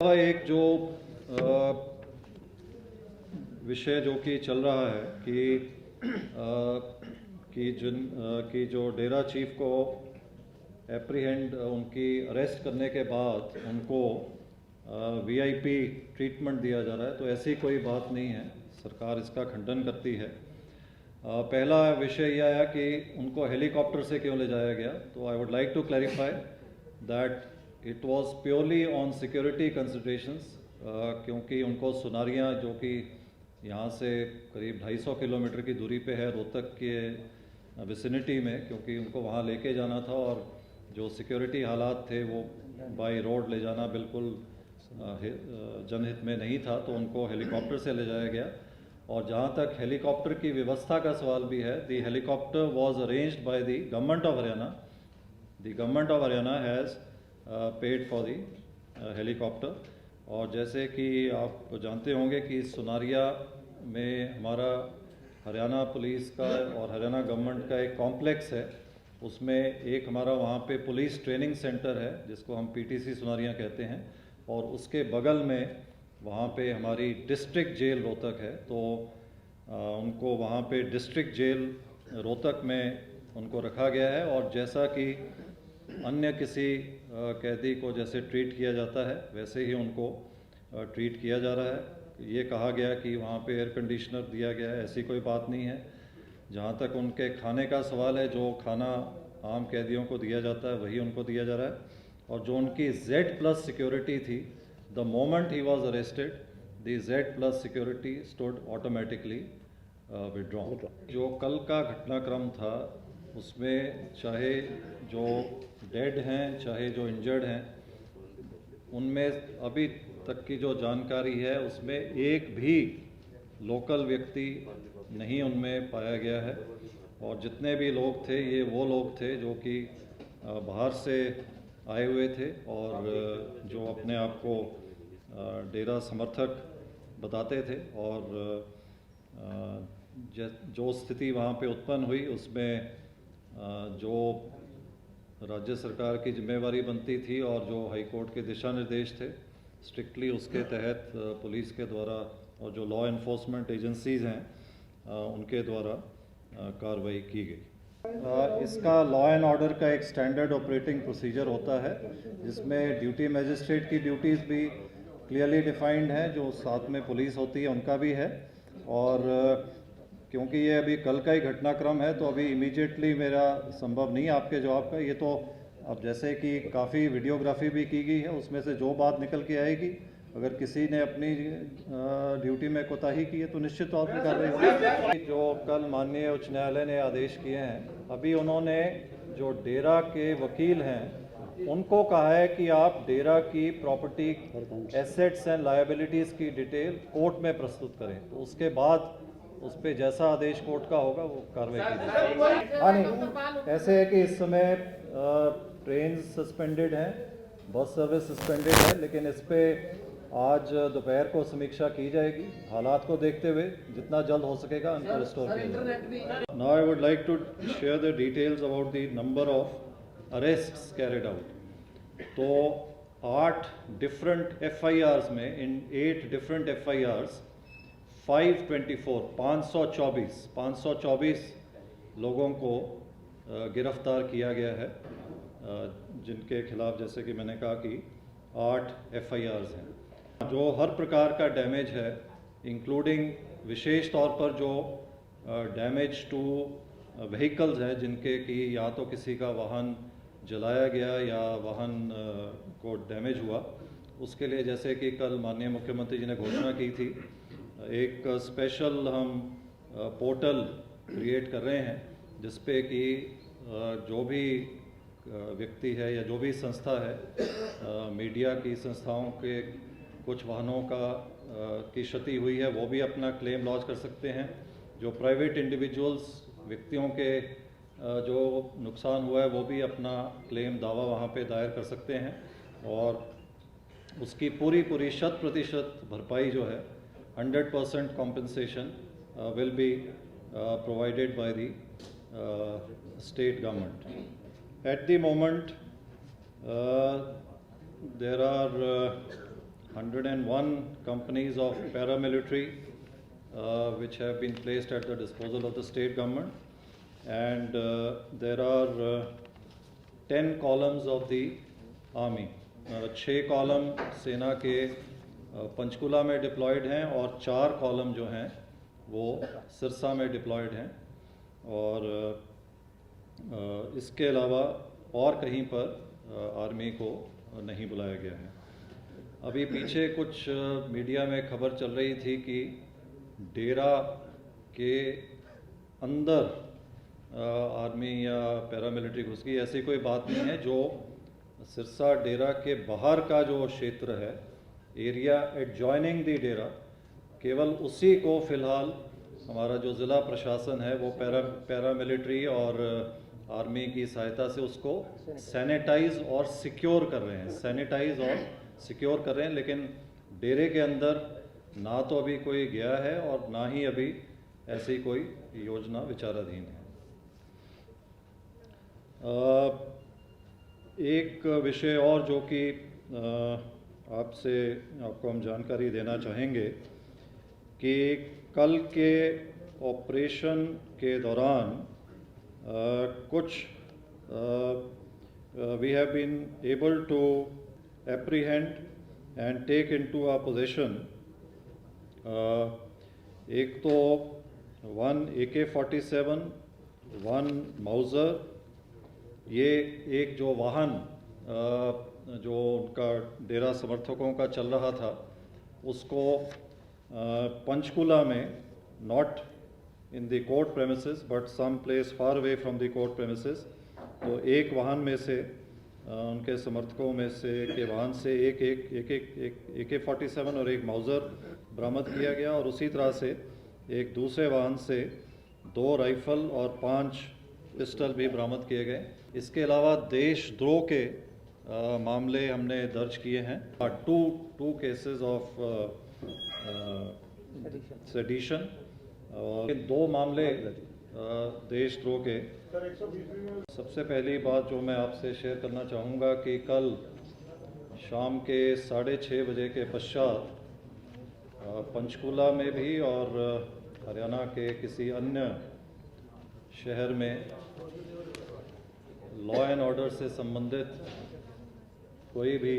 एक जो विषय जो कि चल रहा है कि जो डेरा चीफ को एप्रीहेंड उनकी अरेस्ट करने के बाद उनको वीआईपी ट्रीटमेंट दिया जा रहा है, तो ऐसी कोई बात नहीं है। सरकार इसका खंडन करती है। पहला विषय यह आया कि उनको हेलीकॉप्टर से क्यों ले जाया गया, तो I would like to clarify that it was purely on security considerations, क्योंकि उनको सुनारियाँ जो कि यहाँ से करीब 250 किलोमीटर की दूरी पे है, रोहतक के विसिनिटी में, क्योंकि उनको वहाँ लेके जाना था और जो सिक्योरिटी हालात थे वो बाय रोड ले जाना बिल्कुल जनहित में नहीं था, तो उनको हेलीकॉप्टर से ले जाया गया। और जहाँ तक हेलीकॉप्टर की व्यवस्था का सवाल भी है, the helicopter was arranged by the government of Haryana. The government of Haryana has paid for the helicopter. और जैसे कि आप जानते होंगे कि सुनारिया में हमारा हरियाणा पुलिस का और हरियाणा गवर्नमेंट का एक कॉम्प्लेक्स है। उसमें एक हमारा वहाँ पे पुलिस ट्रेनिंग सेंटर है जिसको हम पीटीसी सुनारिया कहते हैं, और उसके बगल में वहाँ पे हमारी डिस्ट्रिक्ट जेल रोहतक है। तो उनको वहाँ पे डिस्ट्रिक्ट जेल रोहतक में उनको रखा गया है, और जैसा कि अन्य किसी कैदी को जैसे ट्रीट किया जाता है वैसे ही उनको ट्रीट किया जा रहा है। ये कहा गया कि वहाँ पे एयर कंडीशनर दिया गया है, ऐसी कोई बात नहीं है। जहाँ तक उनके खाने का सवाल है, जो खाना आम कैदियों को दिया जाता है वही उनको दिया जा रहा है। और जो उनकी Z+ सिक्योरिटी थी, the moment he was arrested the Z+ security stood automatically withdrawn. जो कल का घटनाक्रम था उसमें चाहे जो डेड हैं चाहे जो इंजर्ड हैं, उनमें अभी तक की जो जानकारी है उसमें एक भी लोकल व्यक्ति नहीं उनमें पाया गया है। और जितने भी लोग थे ये वो लोग थे जो कि बाहर से आए हुए थे और जो अपने आप को डेरा समर्थक बताते थे। और जो स्थिति वहाँ पे उत्पन्न हुई उसमें जो राज्य सरकार की जिम्मेवारी बनती थी और जो हाई कोर्ट के दिशा निर्देश थे, स्ट्रिक्टली उसके तहत पुलिस के द्वारा और जो लॉ एनफोर्समेंट एजेंसीज़ हैं उनके द्वारा कार्रवाई की गई। इसका लॉ एंड ऑर्डर का एक स्टैंडर्ड ऑपरेटिंग प्रोसीजर होता है जिसमें ड्यूटी मजिस्ट्रेट की ड्यूटीज़ भी क्लियरली डिफाइंड हैं, जो साथ में पुलिस होती है उनका भी है। और क्योंकि ये अभी कल का ही घटनाक्रम है तो अभी इमीडिएटली मेरा संभव नहीं आपके जवाब का। ये तो अब जैसे कि काफ़ी वीडियोग्राफी भी की गई है, उसमें से जो बात निकल के आएगी, अगर किसी ने अपनी ड्यूटी में कोताही की है तो निश्चित तौर पर कार्रवाई होगी। जो कल माननीय उच्च न्यायालय ने आदेश किए हैं, अभी उन्होंने जो डेरा के वकील हैं उनको कहा है कि आप डेरा की प्रॉपर्टी, एसेट्स एंड लायबिलिटीज़ की डिटेल कोर्ट में प्रस्तुत करें, तो उसके बाद उस पर जैसा आदेश कोर्ट का होगा वो कार्रवाई की जाएगी। हाँ, नहीं ऐसे है कि इस समय ट्रेन सस्पेंडेड हैं, बस सर्विस सस्पेंडेड है, लेकिन इस पर आज दोपहर को समीक्षा की जाएगी। हालात को देखते हुए जितना जल्द हो सकेगा उनको रिस्टोर किया जाएगा। Now I would like to share the details about the number of arrests carried out. तो 8 डिफरेंट FIRs में, इन 8 डिफरेंट FIRs 524 लोगों को गिरफ्तार किया गया है, जिनके खिलाफ जैसे कि मैंने कहा कि 8 FIRs हैं। जो हर प्रकार का डैमेज है, इंक्लूडिंग विशेष तौर पर जो डैमेज टू व्हीकल्स हैं, जिनके कि या तो किसी का वाहन जलाया गया या वाहन को डैमेज हुआ, उसके लिए जैसे कि कल माननीय मुख्यमंत्री जी ने घोषणा की थी, एक स्पेशल हम पोर्टल क्रिएट कर रहे हैं जिसपे कि जो भी व्यक्ति है या जो भी संस्था है, मीडिया की संस्थाओं के कुछ वाहनों का की क्षति हुई है वो भी अपना क्लेम लॉन्च कर सकते हैं। जो प्राइवेट इंडिविजुअल्स व्यक्तियों के जो नुकसान हुआ है वो भी अपना क्लेम दावा वहाँ पे दायर कर सकते हैं, और उसकी पूरी 100% भरपाई जो है 100% compensation will be provided by the state government. At the moment, there are 101 companies of paramilitary which have been placed at the disposal of the state government, and there are 10 columns of the army. 6 column सेना के पंचकुला में diploid हैं और 4 column जो हैं वो सिरसा में diploid हैं, और इसके अलावा और कहीं पर आर्मी को नहीं बुलाया गया है। अभी पीछे कुछ मीडिया में खबर चल रही थी कि डेरा के अंदर आर्मी या पैरामिलिट्री घुस गई। ऐसी कोई बात नहीं है। जो सिरसा डेरा के बाहर का जो क्षेत्र है, एरिया एडजॉइनिंग दी डेरा, केवल उसी को फिलहाल हमारा जो ज़िला प्रशासन है वो पैरामिलिट्री और आर्मी की सहायता से उसको सैनिटाइज और सिक्योर कर रहे हैं, लेकिन डेरे के अंदर ना तो अभी कोई गया है और ना ही अभी ऐसी कोई योजना विचाराधीन है। एक विषय और जो कि आपको हम जानकारी देना चाहेंगे कि कल के ऑपरेशन के दौरान we have been able to apprehend and take into our possession एक तो 1 AK-47, 1 Mauser, ये एक जो वाहन जो उनका डेरा समर्थकों का चल रहा था उसको पंचकुला में, not in the court premises but some place far away from the court premises, तो एक वाहन में से उनके समर्थकों में से के वाहन से एक AK-47 और एक माउजर बरामद किया गया, और उसी तरह से एक दूसरे वाहन से 2 राइफल और 5 पिस्टल भी बरामद किए गए। इसके अलावा देशद्रोह के मामले हमने दर्ज किए हैं, टू केसेस ऑफ सेडिशन और 2 मामले देशद्रोह के। सबसे पहली बात जो मैं आपसे शेयर करना चाहूँगा कि कल शाम के 6:30 बजे के पश्चात पंचकुला में भी और हरियाणा के किसी अन्य शहर में लॉ एंड ऑर्डर से संबंधित कोई भी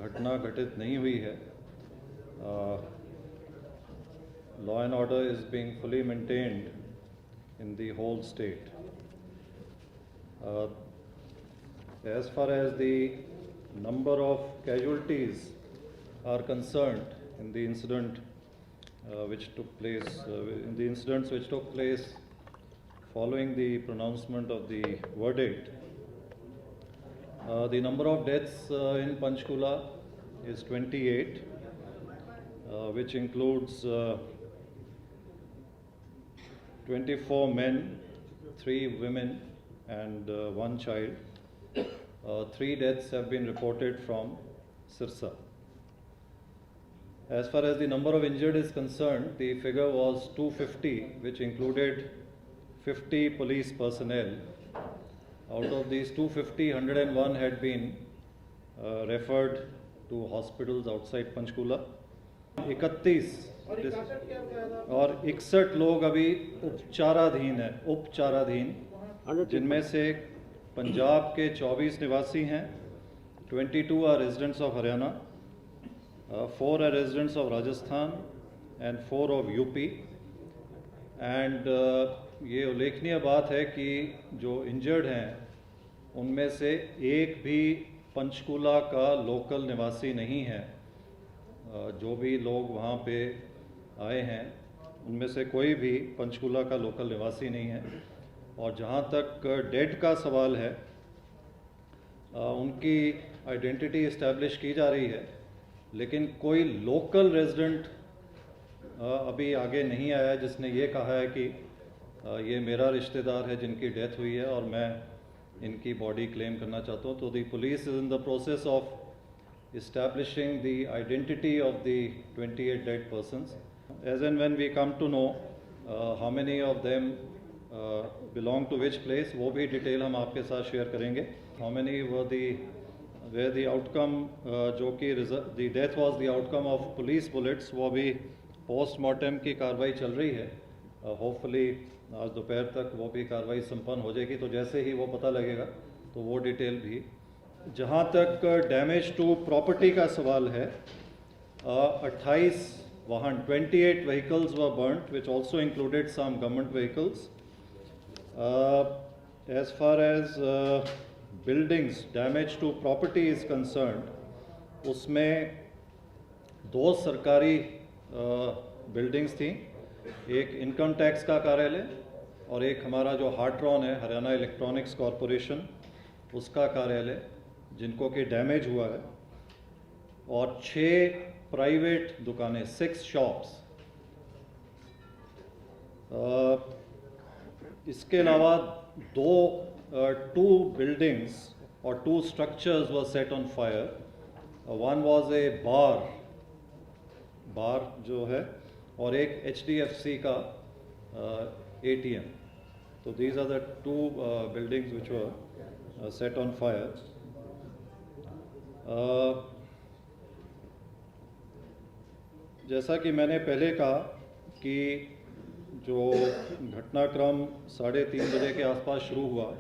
घटना घटित नहीं हुई है। Law and order is being fully maintained in the whole state. As far as the number of casualties are concerned in the incident which took place, in the incidents which took place following the pronouncement of the verdict, the number of deaths in Panchkula is 28, which includes 24 men, 3 women and 1 child. 3 deaths have been reported from Sirsa. As far as the number of injured is concerned, the figure was 250, which included 50 police personnel. Out of these 250, 101 had been referred to hospitals outside Panchkula. 31 और 61 लोग अभी उपचाराधीन, जिनमें से पंजाब के 24 निवासी हैं, 22 are residents of Haryana, 4 are residents of Rajasthan and 4 of UP. And ये उल्लेखनीय बात है कि जो इंजर्ड हैं उनमें से एक भी पंचकुला का लोकल निवासी नहीं है। जो भी लोग वहाँ पे आए हैं उनमें से कोई भी पंचकुला का लोकल निवासी नहीं है। और जहाँ तक डेड का सवाल है, उनकी आइडेंटिटी इस्टेब्लिश की जा रही है, लेकिन कोई लोकल रेजिडेंट अभी आगे नहीं आया जिसने ये कहा है कि ये मेरा रिश्तेदार है जिनकी डेथ हुई है और मैं इनकी बॉडी क्लेम करना चाहता हूँ। तो the police is in the process of establishing the identity of the 28 dead persons. As and when we come to know how many of them belong to which place, वो भी detail हम आपके साथ share करेंगे। How many were the where the outcome जो कि the death was the outcome of police bullets, वो अभी पोस्टमार्टम की कार्रवाई चल रही है. होपफुली आज दोपहर तक वो भी कार्रवाई संपन्न हो जाएगी. तो जैसे ही वो पता लगेगा तो वो डिटेल भी. जहाँ तक डैमेज टू प्रॉपर्टी का सवाल है, 28 वाहन 28 vehicles were burnt, which also included some government vehicles. As far as buildings damage to property is concerned, उसमें 2 सरकारी बिल्डिंग्स थी. एक इनकम टैक्स का कार्यालय और एक हमारा जो हार्ट्रॉन है, हरियाणा इलेक्ट्रॉनिक्स कॉरपोरेशन, उसका कार्यालय, जिनको कि डैमेज हुआ है. और 6 प्राइवेट दुकानें, 6 शॉप्स. इसके अलावा 2 buildings or 2 structures were set on fire. One was a bar जो है, और एक HDFC का ATM. So these are the 2 buildings which were set on fire. जैसा कि मैंने पहले कहा कि जो घटनाक्रम 3:30 बजे के आसपास शुरू हुआ,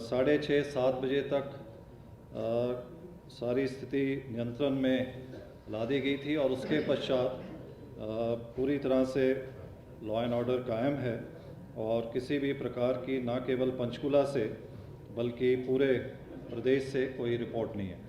6:30-7 बजे तक सारी स्थिति नियंत्रण में ला दी गई थी. और उसके पश्चात पूरी तरह से लॉ एंड ऑर्डर कायम है और किसी भी प्रकार की, ना केवल पंचकुला से बल्कि पूरे प्रदेश से कोई रिपोर्ट नहीं है.